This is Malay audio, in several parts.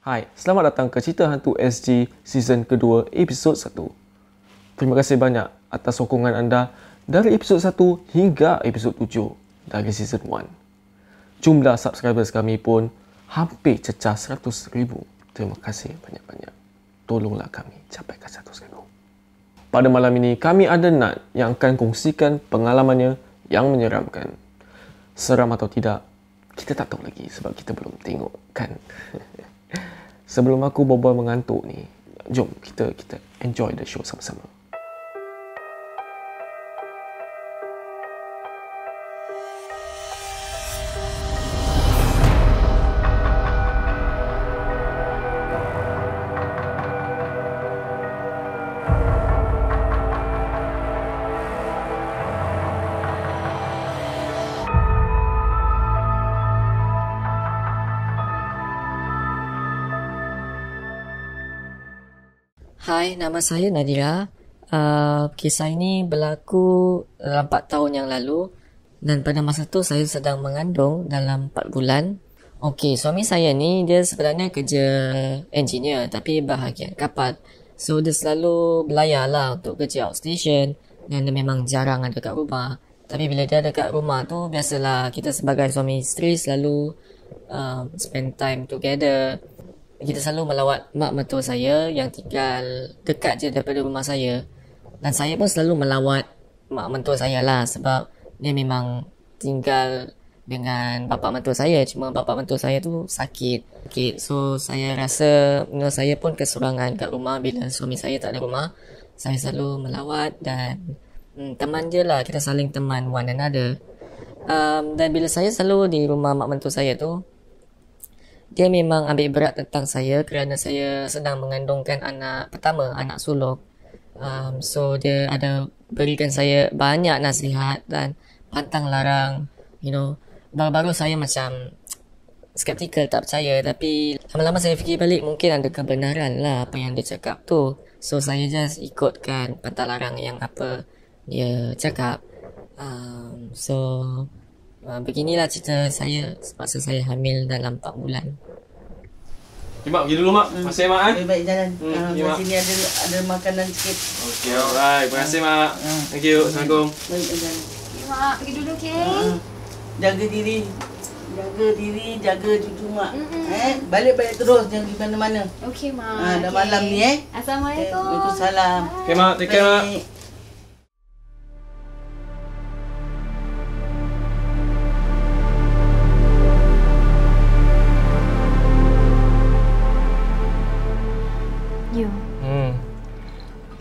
Hai, selamat datang ke Cerita Hantu SG Season kedua, episod 1. Terima kasih banyak atas sokongan anda dari episod 1 hingga episod 7 dari Season 1. Jumlah subscribers kami pun hampir cecah 100,000. Terima kasih banyak-banyak. Tolonglah kami capaikan 100,000. Pada malam ini, kami ada Nat yang akan kongsikan pengalamannya yang menyeramkan. Seram atau tidak, kita tak tahu lagi sebab kita belum tengok kan. Sebelum aku berbual mengantuk ni, jom kita enjoy the show sama-sama. Hai, nama saya Nadira. Kisah ini berlaku dalam 4 tahun yang lalu dan pada masa tu saya sedang mengandung dalam 4 bulan. Okey, suami saya ni dia sebenarnya kerja engineer tapi bahagian kapal. So dia selalu belayar lah untuk kerja outstation dan dia memang jarang ada kat rumah. Tapi bila dia ada kat rumah tu, biasalah kita sebagai suami isteri selalu spend time together. Kita selalu melawat mak mertua saya yang tinggal dekat je daripada rumah saya. Dan saya pun selalu melawat mak mertua saya lah sebab dia memang tinggal dengan bapa mertua saya. Cuma bapa mertua saya tu sakit. So saya rasa saya pun kesurangan kat rumah bila suami saya tak ada rumah. Saya selalu melawat dan teman je lah. Kita saling teman one another. Dan bila saya selalu di rumah mak mertua saya tu, dia memang ambil berat tentang saya kerana saya sedang mengandungkan anak pertama, anak sulung. So dia ada berikan saya banyak nasihat dan pantang larang. Baru-baru saya macam skeptikal, tak percaya. Tapi lama-lama saya fikir balik, mungkin ada kebenaran lah apa yang dia cakap tu. So saya just ikutkan pantang larang yang apa dia cakap. Beginilah cerita saya semasa saya hamil dalam 4 bulan. Mak, pergi dulu mak. Masih mak Baik jalan. Mak. Sini ada makanan sikit. Okey, alright. Terima kasih mak. Thank you. Assalamualaikum. Baik jalan. Okay, mak, pergi dulu, okay? Jaga diri. Jaga diri, jaga cucu mak. Balik-balik terus, jangan pergi mana-mana. Okey, mak. Dah malam ni Assalamualaikum. Waalaikumsalam. Okey mak, take care mak. Baik.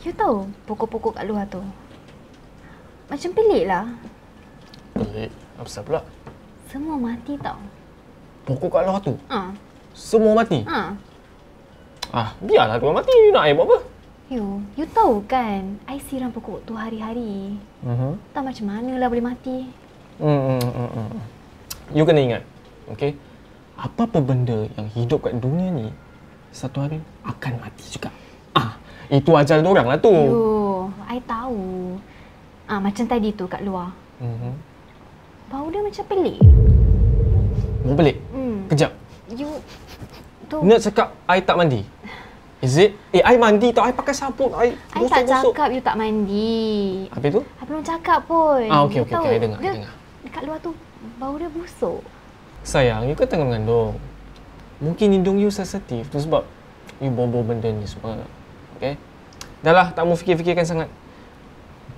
You tahu pokok-pokok kat luar tu? Macam pelik lah. Pelik? Apa pasal pula? Semua mati tau. Pokok kat luar tu? Semua mati? Biarlah dia mati. You nak air buat apa? You tahu kan, I siram pokok tu hari-hari. Tak macam mana lah boleh mati. You kena ingat, okay? Apa-apa benda yang hidup kat dunia ni, satu hari akan mati juga. Itu ajal diorang lah tu. I tahu. Macam tadi tu kat luar. Bau dia macam pelik. Mau pelik? Kejap. You tu. Nak cakap I tak mandi? Is it? I mandi tau. I pakai sabun. I tak cakap you tak mandi. Habis tu? I belum cakap pun. Okey. I dengar. Dekat luar tu, bau dia busuk. Sayang, you kan tengah mengandung. Mungkin hidung you sensitif. Tu sebab you bau-bau benda ni semua. Okay? Dah lah, tak mau fikir-fikirkan sangat.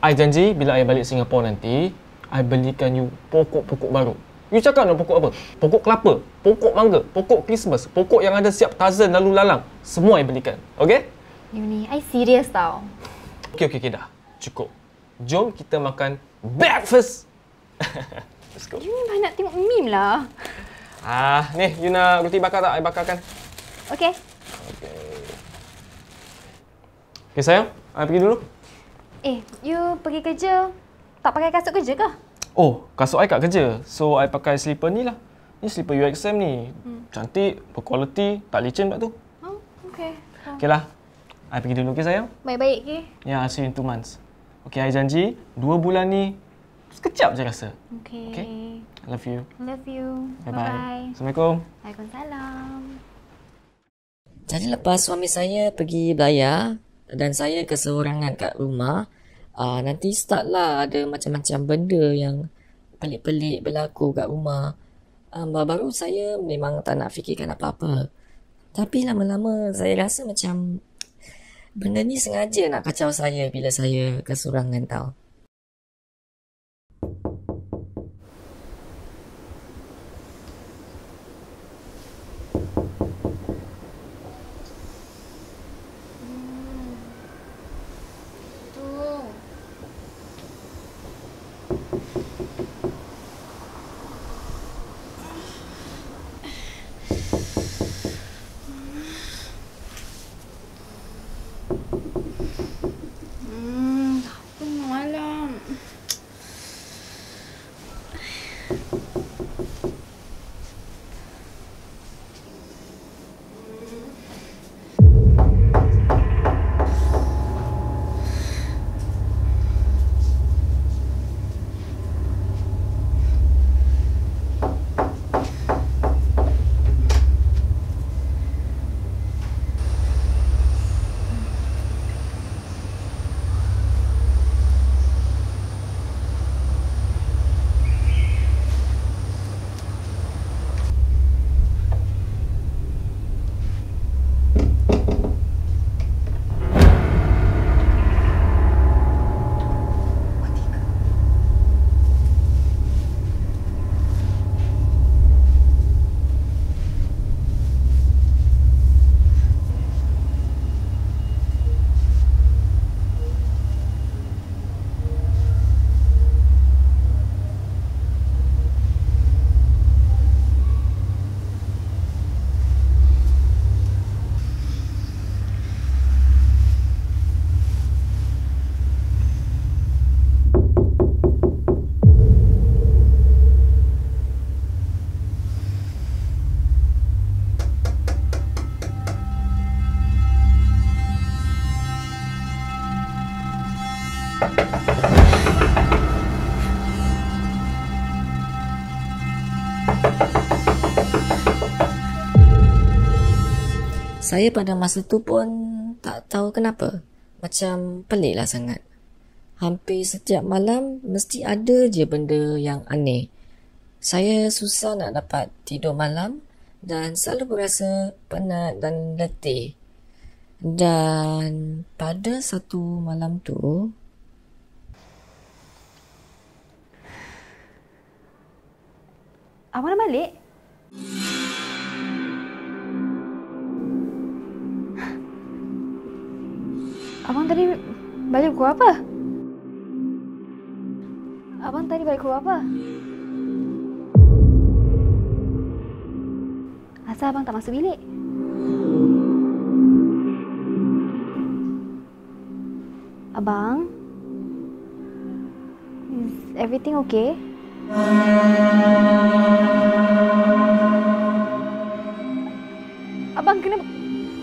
I janji bila I balik Singapura nanti, I belikan you pokok-pokok baru. You cakap nak pokok apa? Pokok kelapa, pokok mangga, pokok Christmas, pokok yang ada siap Tarzan lalu lalang. Semua I belikan. Okay? You ni, I serius tau. Okay, dah. Cukup. Jom kita makan breakfast. Let's go. You ni banyak tengok meme lah. Ni, you nak roti bakar tak? I bakarkan. Okay. Okay, sayang. I pergi dulu. You pergi kerja, tak pakai kasut kerja ke? Oh, kasut I kat kerja. So, I pakai slipper ni lah. Ni slipper UXM ni. Cantik, berkualiti, tak licin pula tu. Okay. Okay lah. I pergi dulu, okay sayang? Baik-baik, okay? Ya, I'll see you in 2 months. Okay, I janji 2 bulan ni sekejap je rasa. Okay. I love you. Love you. Bye-bye. Bye-bye. Assalamualaikum. Waalaikumsalam. Jadi lepas suami saya pergi belayar dan saya keseorangan kat rumah, nanti start lah ada macam-macam benda yang pelik-pelik berlaku kat rumah. Baru-baru saya memang tak nak fikirkan apa-apa. Tapi lama-lama saya rasa macam benda ni sengaja nak kacau saya bila saya keseorangan tau. Tengah malam. Saya pada masa tu pun tak tahu kenapa. Macam pelik lah sangat. Hampir setiap malam mesti ada je benda yang aneh. Saya susah nak dapat tidur malam dan selalu berasa penat dan letih. Dan pada satu malam tu, Abang dah balik? Abang tadi balik pukul apa? Abang tadi balik pukul apa? Asal abang tak masuk bilik? Abang? Is everything okay? Abang,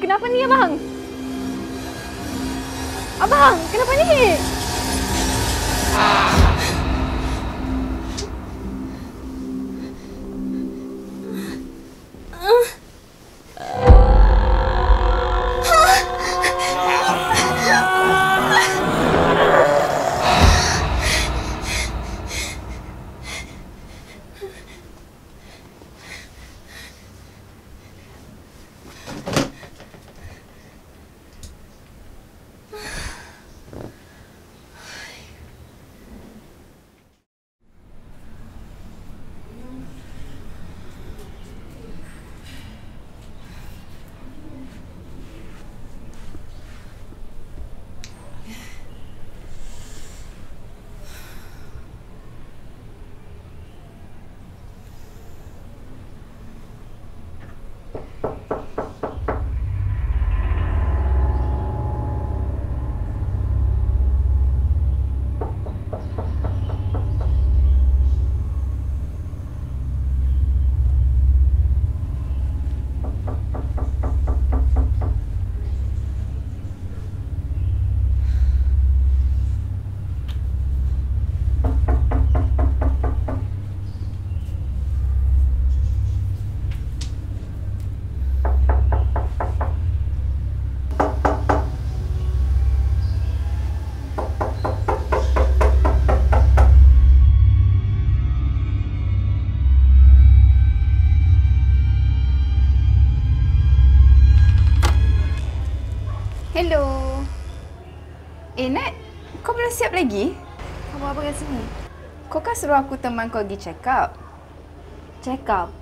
kenapa ni abang? Abang, kenapa ni? Hello. Nat, kau belum siap lagi? Kau buat apa kat sini? Kau kan suruh aku teman kau pergi check up. Check up.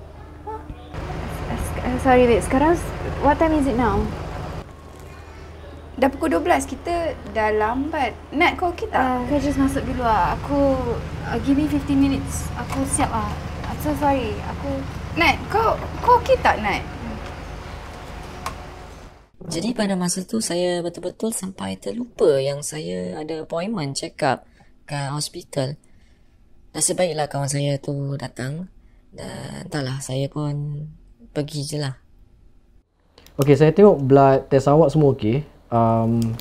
Sorry, wait. Sekarang, what time is it now? Dah pukul 12, kita dah lambat. Nat, kau okey tak? Kau just masuk dulu lah. Aku, give me 15 minutes. Aku siap lah. I'm so sorry. Nat, kau okey tak, Nat? Jadi pada masa tu saya betul-betul sampai terlupa yang saya ada appointment check up kat hospital. Nasib baiklah kawan saya tu datang. Dan entahlah, saya pun pergi je lah. Okey, saya tengok blood test awak semua okey.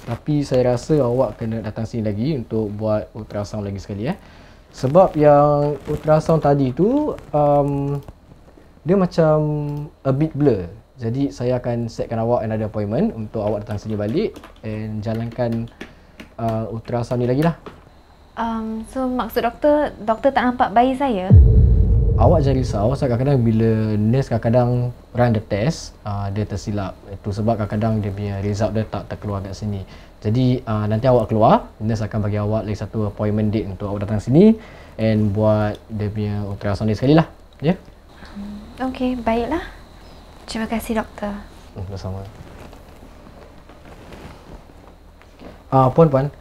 Tapi saya rasa awak kena datang sini lagi untuk buat ultrasound lagi sekali Sebab yang ultrasound tadi tu dia macam a bit blur. Jadi saya akan setkan awak another appointment untuk awak datang sini balik and jalankan ultrasound ni lagi lah. So maksud doktor tak nampak bayi saya? Awak jangan risau, sebab kadang-kadang bila nurse kadang-kadang run the test, dia tersilap. Itu sebab kadang-kadang dia punya result dia tak terkeluar kat sini. Jadi nanti awak keluar, nurse akan bagi awak lagi satu appointment date untuk awak datang sini and buat dia punya ultrasound ni sekali lah. Ya? Okay, baiklah. Terima kasih doktor. Bersama. Puan,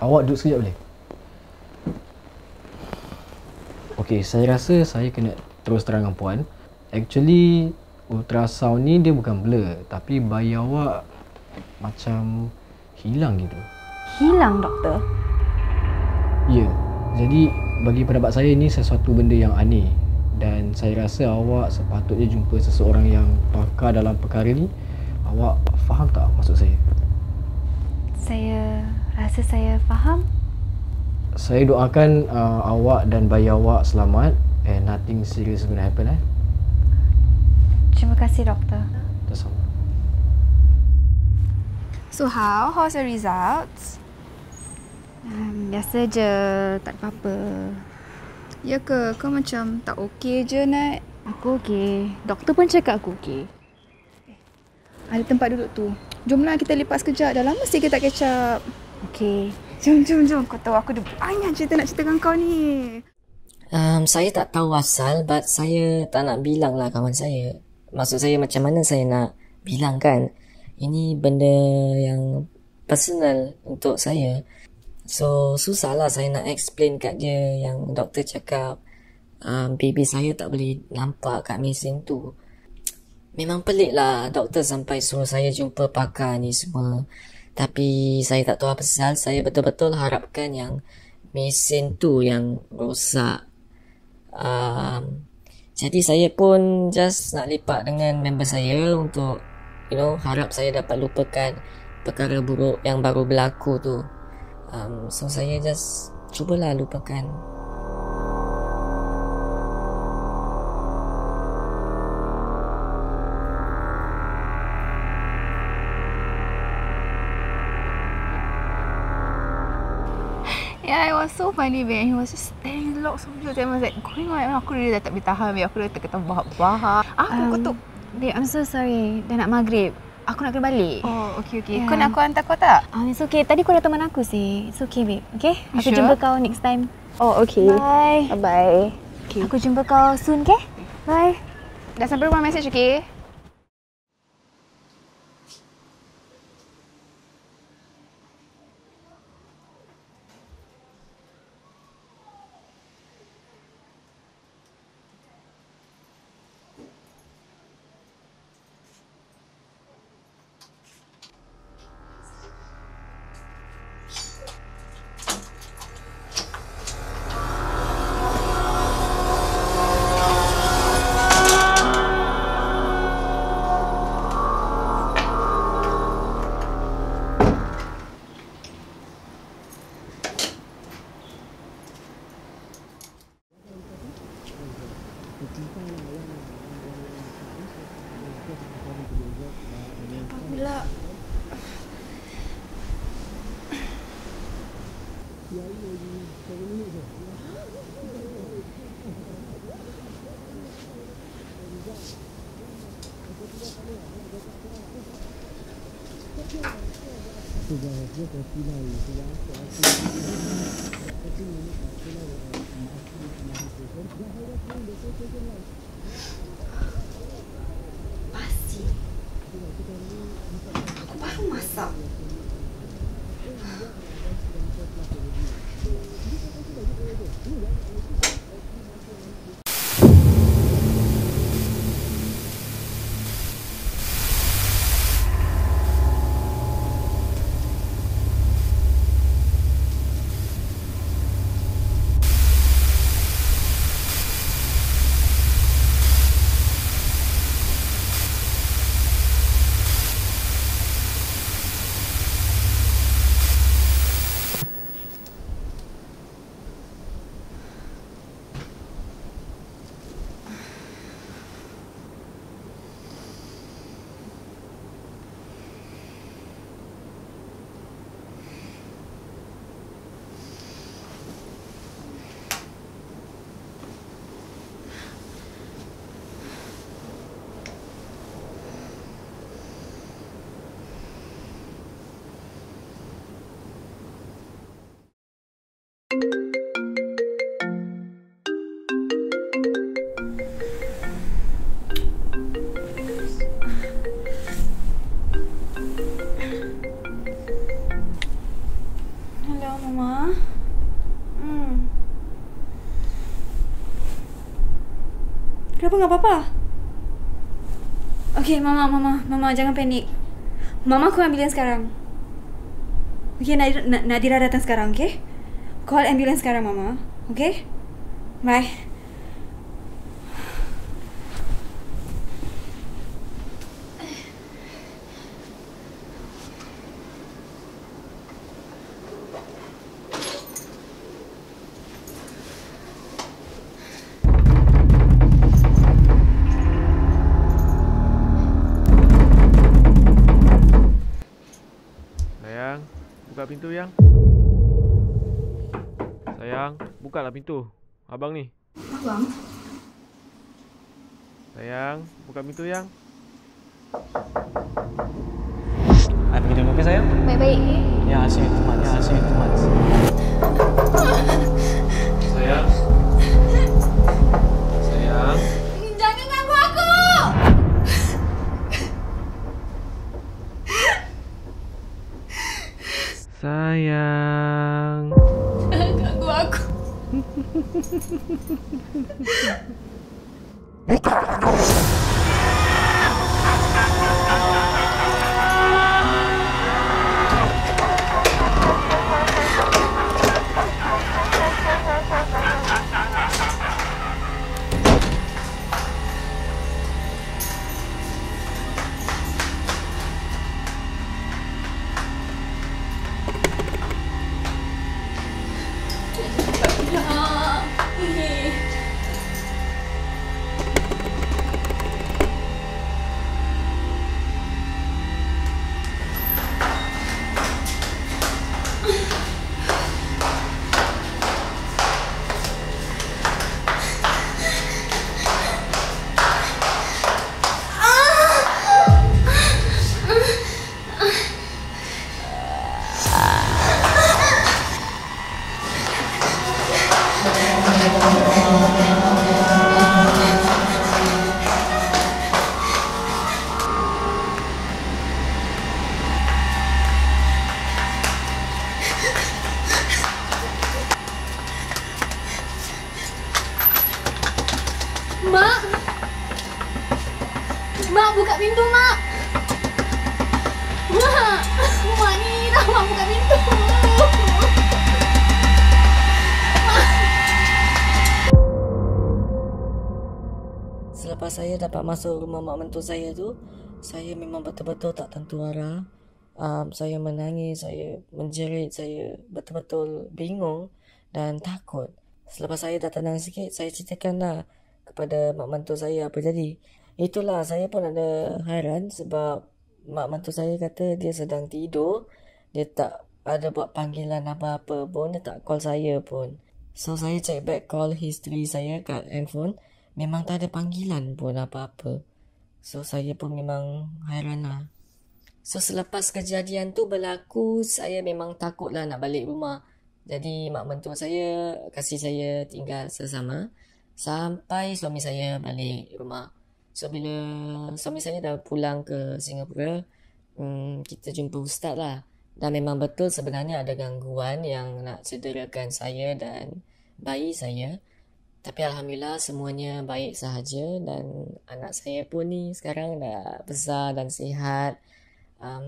awak duduk sekejap boleh? Okey, saya rasa saya kena terus terang dengan puan. Actually, ultrasound ni dia bukan blur, tapi bayi awak macam hilang gitu. Hilang, doktor? Ya. Jadi, bagi pendapat saya ini sesuatu benda yang aneh. Dan saya rasa awak sepatutnya jumpa seseorang yang pakar dalam perkara ni. Awak faham tak maksud saya? Saya rasa saya faham. Saya doakan awak dan bayi awak selamat and nothing serious gonna happen. Terima kasih doktor. Sama. So how's the results? Biasa je, tak ada apa-apa. Ya ke? Kau macam tak okey je, Nat. Aku okey. Doktor pun cakap aku okey. Ada tempat duduk tu. Jomlah kita lepak sekejap. Dah lama sih kita tak catch up. Okey. Jom. Kau tahu aku ada banyak cerita nak cerita dengan kau ni. Saya tak tahu asal, but saya tak nak bilang lah kawan saya. Maksud saya macam mana saya nak bilang kan. Ini benda yang personal untuk saya. So, susahlah saya nak explain kat dia yang doktor cakap baby saya tak boleh nampak kat mesin tu. Memang pelik lah doktor sampai suruh saya jumpa pakar ni semua. Tapi saya tak tahu apa pasal. Saya betul-betul harapkan yang mesin tu yang rosak. Jadi saya pun just nak lepak dengan member saya untuk harap saya dapat lupakan perkara buruk yang baru berlaku tu. So saya just cubalah lupakan. Yeah, it was so funny, man. He was just telling lots of jokes. I was like, going on. Aku dah tak boleh tahan, babe. Aku dah terkata bahak-bahak. Aku tu. Babe, I'm so sorry. Dah nak maghrib. Aku nak kena balik. Oh, okay. Yeah. Kau nak aku hantar kau tak? It's okay. Tadi kau dah teman aku sih. It's okay, babe. Okay? Aku Sure? jumpa kau next time. Oh, okay. Bye. Bye. Okay. Aku jumpa kau soon, okay? Bye. Dah sampai rumah message, okay? Bila Basi. Aku baru masak. Hello, Mama. Kenapa nggak apa-apa? Okey, Mama jangan panik. Mama call ambulans sekarang. Okey, Nadira datang sekarang, okey? Call ambulans sekarang, Mama. Okey? Bye. Sayang, buka pintu yang. Sayang, bukalah pintu. Abang ni. Abang? Sayang, buka pintu yang. I pergi dulu ke sayang? Baik-baik. Ya, asyik teman. Sayang. Sayang. Jangan ganggu aku! Sayang. Ganggu aku. Mak! Mak, buka pintu, Mak! Mak! Mak ni dah, Mak buka pintu! Selepas saya dapat masuk rumah mak mentua saya tu, saya memang betul-betul tak tentu arah. Saya menangis, saya menjerit, saya betul-betul bingung dan takut. Selepas saya dah tenang sikit, saya ceritakanlah kepada mak mentua saya apa jadi. Itulah, saya pun ada hairan sebab mak mentua saya kata dia sedang tidur. Dia tak ada buat panggilan apa-apa pun, dia tak call saya pun. So, saya check back call history saya kat handphone. Memang tak ada panggilan pun apa-apa. So, saya pun memang hairan lah. So selepas kejadian tu berlaku, saya memang takut lah nak balik rumah. Jadi mak mentua saya kasih saya tinggal sesama sampai suami saya balik rumah. So bila suami saya dah pulang ke Singapura, kita jumpa ustaz lah. Dan memang betul sebenarnya ada gangguan yang nak cederakan saya dan bayi saya. Tapi Alhamdulillah semuanya baik sahaja dan anak saya pun ni sekarang dah besar dan sihat.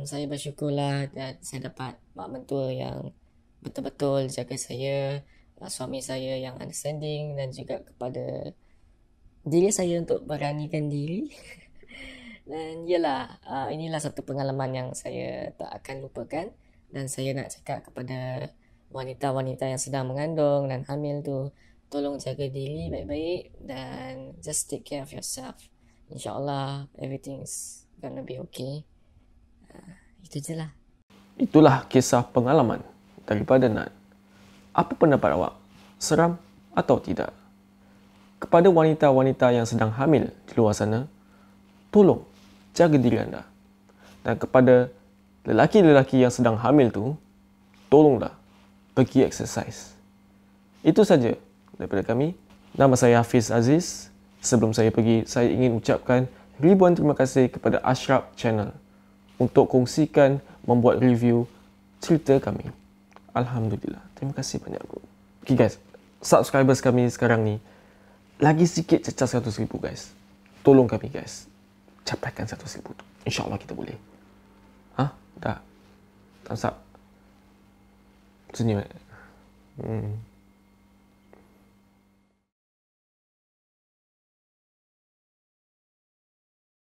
Saya bersyukurlah dan saya dapat mak mentua yang betul-betul jaga saya, suami saya yang understanding dan juga kepada diri saya untuk beranikan diri. Dan yelah, inilah satu pengalaman yang saya tak akan lupakan dan saya nak cakap kepada wanita-wanita yang sedang mengandung dan hamil tu, tolong jaga diri baik-baik dan just take care of yourself. InsyaAllah everything's gonna be okay. Itu je lah. Itulah kisah pengalaman daripada Nad. Apa pendapat awak? Seram atau tidak? Kepada wanita-wanita yang sedang hamil di luar sana, tolong jaga diri anda. Dan kepada lelaki-lelaki yang sedang hamil tu, tolonglah pergi exercise. Itu saja daripada kami. Nama saya Hafiz Aziz. Sebelum saya pergi, saya ingin ucapkan ribuan terima kasih kepada Ashraf Channel untuk kongsikan membuat review cerita kami. Alhamdulillah. Terima kasih banyak bro. Okay guys, subscribers kami sekarang ni lagi sikit cecah 100,000 guys. Tolong kami guys, capaikan 100,000 tu. InsyaAllah kita boleh. Dah. Thumbs up. Senyum.